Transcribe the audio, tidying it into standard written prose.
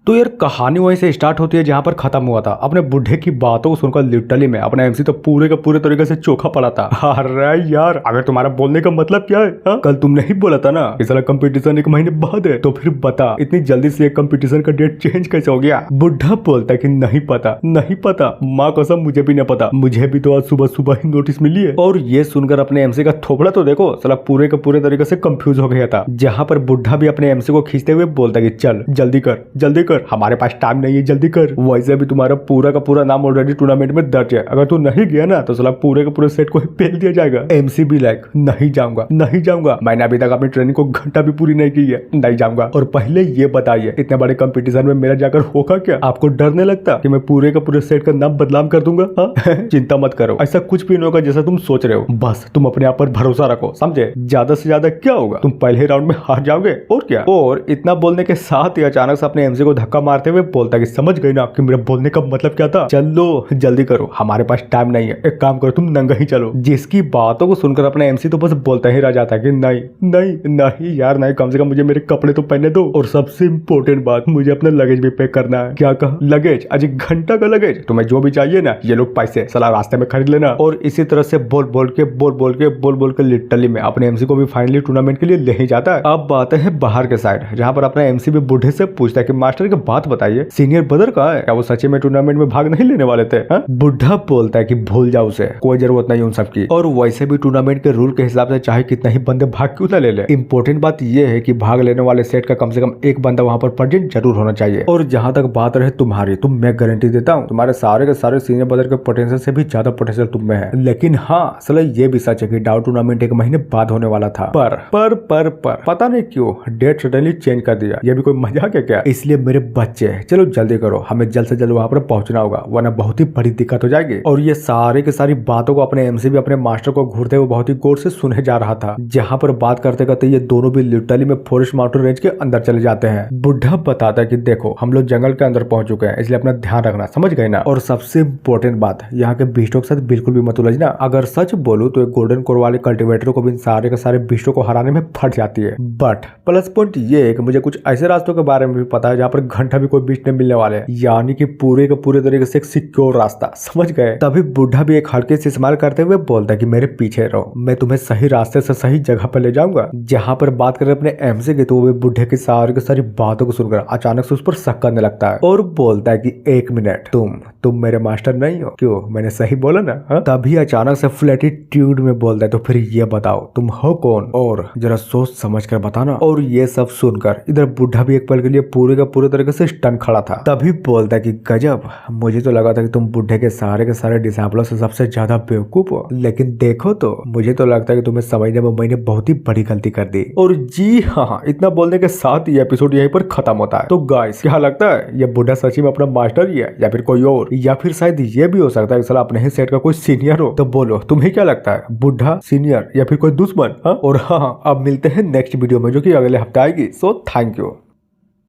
तो यार कहानी वहीं से स्टार्ट होती है जहाँ पर खत्म हुआ था। अपने बुढ़े की बातों को सुनकर लिटरली में अपना एमसी तो पूरे का पूरे तरीके से चोखा पड़ा था। अरे यार अगर तुम्हारा बोलने का मतलब क्या है हा? कल तुमने ही बोला था ना इस साला कंपटीशन 1 महीने बाद है, तो फिर बता इतनी जल्दी से कंपटीशन का डेट चेंज कैसे हो गया। बुढ़ा बोलता कि नहीं पता नहीं पता, माँ कसम मुझे भी नहीं पता, मुझे भी तो आज सुबह सुबह ही नोटिस मिली है। और ये सुनकर अपने एमसी का थोपड़ा तो देखो साला पूरे का पूरे तरीके से कंफ्यूज हो गया था। जहाँ पर बुढ़ा भी अपने एमसी को खींचते हुए बोलता कि चल जल्दी कर हमारे पास टाइम नहीं है, जल्दी कर। वैसे भी तुम्हारा पूरा का पूरा नाम ऑलरेडी टूर्नामेंट में दर्ज है, अगर तू नहीं गया ना तो साला पूरे का पूरे सेट को ही पेल दिया जाएगा। एमसी भी लाइक नहीं जाऊंगा, मैंने अभी तक अपनी ट्रेनिंग को घंटा भी पूरी नहीं की है, नहीं जाऊंगा। और पहले ये बताइए इतने बड़े कंपटीशन में मेरा जाकर होगा क्या? आपको डर नहीं लगता कि मैं पूरे का पूरे सेट का नाम बदनाम कर दूंगा? चिंता मत करो, ऐसा कुछ भी नहीं होगा जैसा तुम सोच रहे हो। बस तुम अपने आप पर भरोसा रखो, समझे? ज्यादा से ज्यादा क्या होगा, तुम पहले राउंड में हार जाओगे और क्या। और इतना बोलने के साथ ही अचानक से अपने एमसी को धक्का मारते हुए बोलता कि समझ गई ना कि मेरा बोलने का मतलब क्या था, चलो जल्दी करो हमारे पास टाइम नहीं है, एक काम करो तुम नंगा ही चलो। जिसकी बातों को सुनकर अपना एमसी तो बस बोलता ही रह जाता है कि नहीं यार नहीं, कम से कम मुझे मेरे कपड़े तो पहने दो, और सबसे इम्पोर्टेंट बात मुझे अपना लगेज भी पैक करना है। क्या कहा? लगेज? आज 1 घंटा का लगेज? तुम्हें जो भी चाहिए ना ये लोग पैसे साला रास्ते में खरीद लेना। और इसी तरह से बोल के लिटरली में अपने एमसी को भी फाइनली टूर्नामेंट के लिए ले ही जाता है। अब बात है बाहर के साइड, जहाँ पर अपना एमसी भी बुढ़े से पूछता है कि मास्टर की बात बताइए सीनियर ब्रदर कहाँ है, क्या वो सच्ची में टूर्नामेंट में भाग नहीं लेने वाले थे? बुढ़ा बोलता है कि भूल जाओ उसे, कोई जरूरत नहीं उन सबकी, और वैसे भी टूर्नामेंट के रूल के हिसाब से चाहे कितना ही बंदे भाग क्यों ना ले ले, इम्पोर्टेंट बात यह है कि भाग लेने वाले सेट का कम से कम एक बंदा वहाँ पर प्रेजेंट जरूर होना चाहिए। और जहाँ तक बात रहे तुम्हारी, तुम मैं गारंटी देता हूँ तुम्हारे सारे के सारे सीनियर ब्रदर के पोटेंशियल से भी ज्यादा पोटेंशियल तुम में है। लेकिन हाँ साला ये भी सच है कि डाउ टूर्नामेंट 1 महीने बाद होने वाला था, पर पता नहीं क्यों डेट सडनली चेंज कर दिया। ये भी कोई मजाक है क्या? इसलिए मेरे बच्चे चलो जल्दी करो, हमें जल्द से जल्द वहां पर पहुंचना होगा वरना बहुत ही बड़ी दिक्कत हो जाएगी। और ये सारे की सारी बातों को अपने एमसी भी अपने मास्टर को घूरते हुए बहुत ही गौर से सुने जा रहा था। जहां पर बात करते करते ये दोनों भी लिटरली में फॉरेस्ट माउंटेन रेंज के अंदर चले जाते हैं। बुढ़ा बताता है कि देखो हम लोग जंगल के अंदर पहुंच चुके हैं, इसलिए अपना ध्यान रखना, समझ गए ना? और सबसे इम्पोर्टेंट बात, यहाँ के बीस्टों के साथ बिल्कुल भी मत उलझना। अगर सच बोलूं तो एक गोल्डन कोर वाले कल्टिवेटर को भी इन सारे के सारे बीस्टों को हराने में फट जाती है। बट प्लस पॉइंट ये है कि मुझे कुछ ऐसे रास्तों के बारे में भी पता है जहाँ पर घंटा भी कोई बीच नहीं मिलने वाले, यानी कि पूरे के पूरे तरीके से एक सिक्योर रास्ता, समझ गए? तभी बुढ़ा भी एक हल्के से स्माइल करते हुए बोलता है कि मेरे पीछे रहो, मैं तुम्हें सही रास्ते से सही जगह पर ले जाऊंगा। जहाँ पर बात करें अपने एमसी की, तो वो बुढ़े की सारी बातों को सुनकर अचानक से उस पर शक करने लगता है और बोलता है कि 1 मिनट, तुम मेरे मास्टर नहीं हो? क्यों, मैंने सही बोला ना? तभी अचानक से फुल एटीट्यूड में बोलता है तो फिर ये बताओ तुम हो कौन, और जरा सोच समझ कर बताना। और ये सब सुनकर इधर बुढ़ा भी एक पल के लिए पूरे का पूरे तरीके से स्टन खड़ा था। तभी बोलता है कि गजब, मुझे तो लगा था कि तुम बुढ़े के सारे डिसाइपलों से सबसे ज्यादा बेवकूफ हो, लेकिन देखो तो मुझे तो लगता है कि तुम्हें समझने में मैंने बहुत ही बड़ी गलती कर दी। और जी हाँ, इतना बोलने के साथ ये एपिसोड यहीं पर खत्म होता है। तो गाइस क्या लगता है, ये बुढ़ा सच्ची में अपना मास्टर ही है या फिर कोई और, या फिर शायद ये भी हो सकता है कि साला अपने ही सेट का कोई सीनियर हो? तो बोलो तुम्हें क्या लगता है, बुढ़ा सीनियर या फिर कोई दुश्मन? और हाँ अब मिलते हैं नेक्स्ट वीडियो में जो कि अगले हफ्ते आएगी। So thank you.